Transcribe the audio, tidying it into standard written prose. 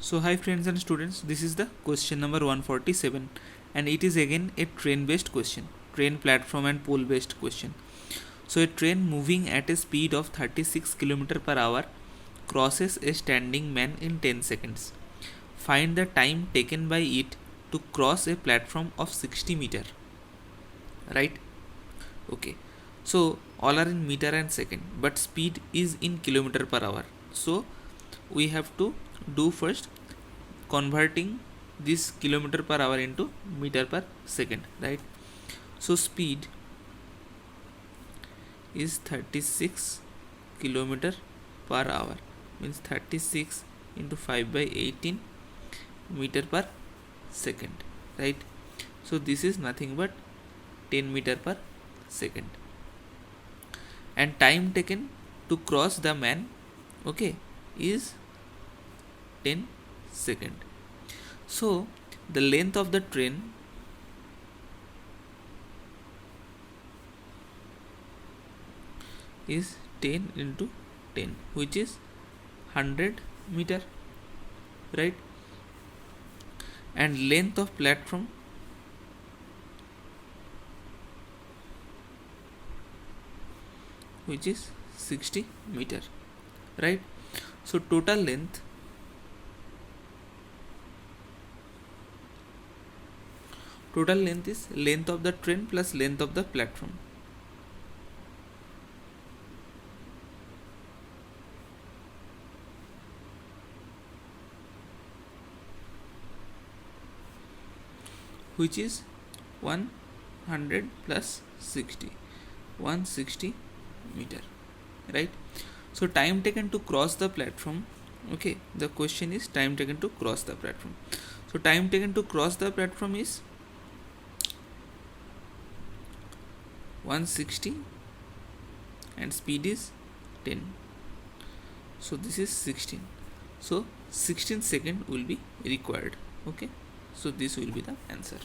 So hi friends and students, this is the question number 147 and it is again a train based question, train platform and pole based question. So a train moving at a speed of 36 km per hour crosses a standing man in 10 seconds. Find the time taken by it to cross a platform of 60 meter. Right? Okay. So all are in meter and second, but speed is in kilometer per hour. So we have to do first converting this kilometer per hour into meter per second, right? So speed is 36 kilometer per hour, means 36 into 5 by 18 meter per second, right? So this is nothing but 10 meter per second, and time taken to cross the man, okay, is 10 second. So the length of the train is 10 into 10, which is 100 meter, right? And length of platform which is 60 meter, right? So total length is length of the train plus length of the platform. Which is 100 plus 60, 160 meter, right? So time taken to cross the platform, okay, the question is time taken to cross the platform. So time taken to cross the platform is 160 and speed is 10. So this is 16. So 16 second will be required, okay? So this will be the answer.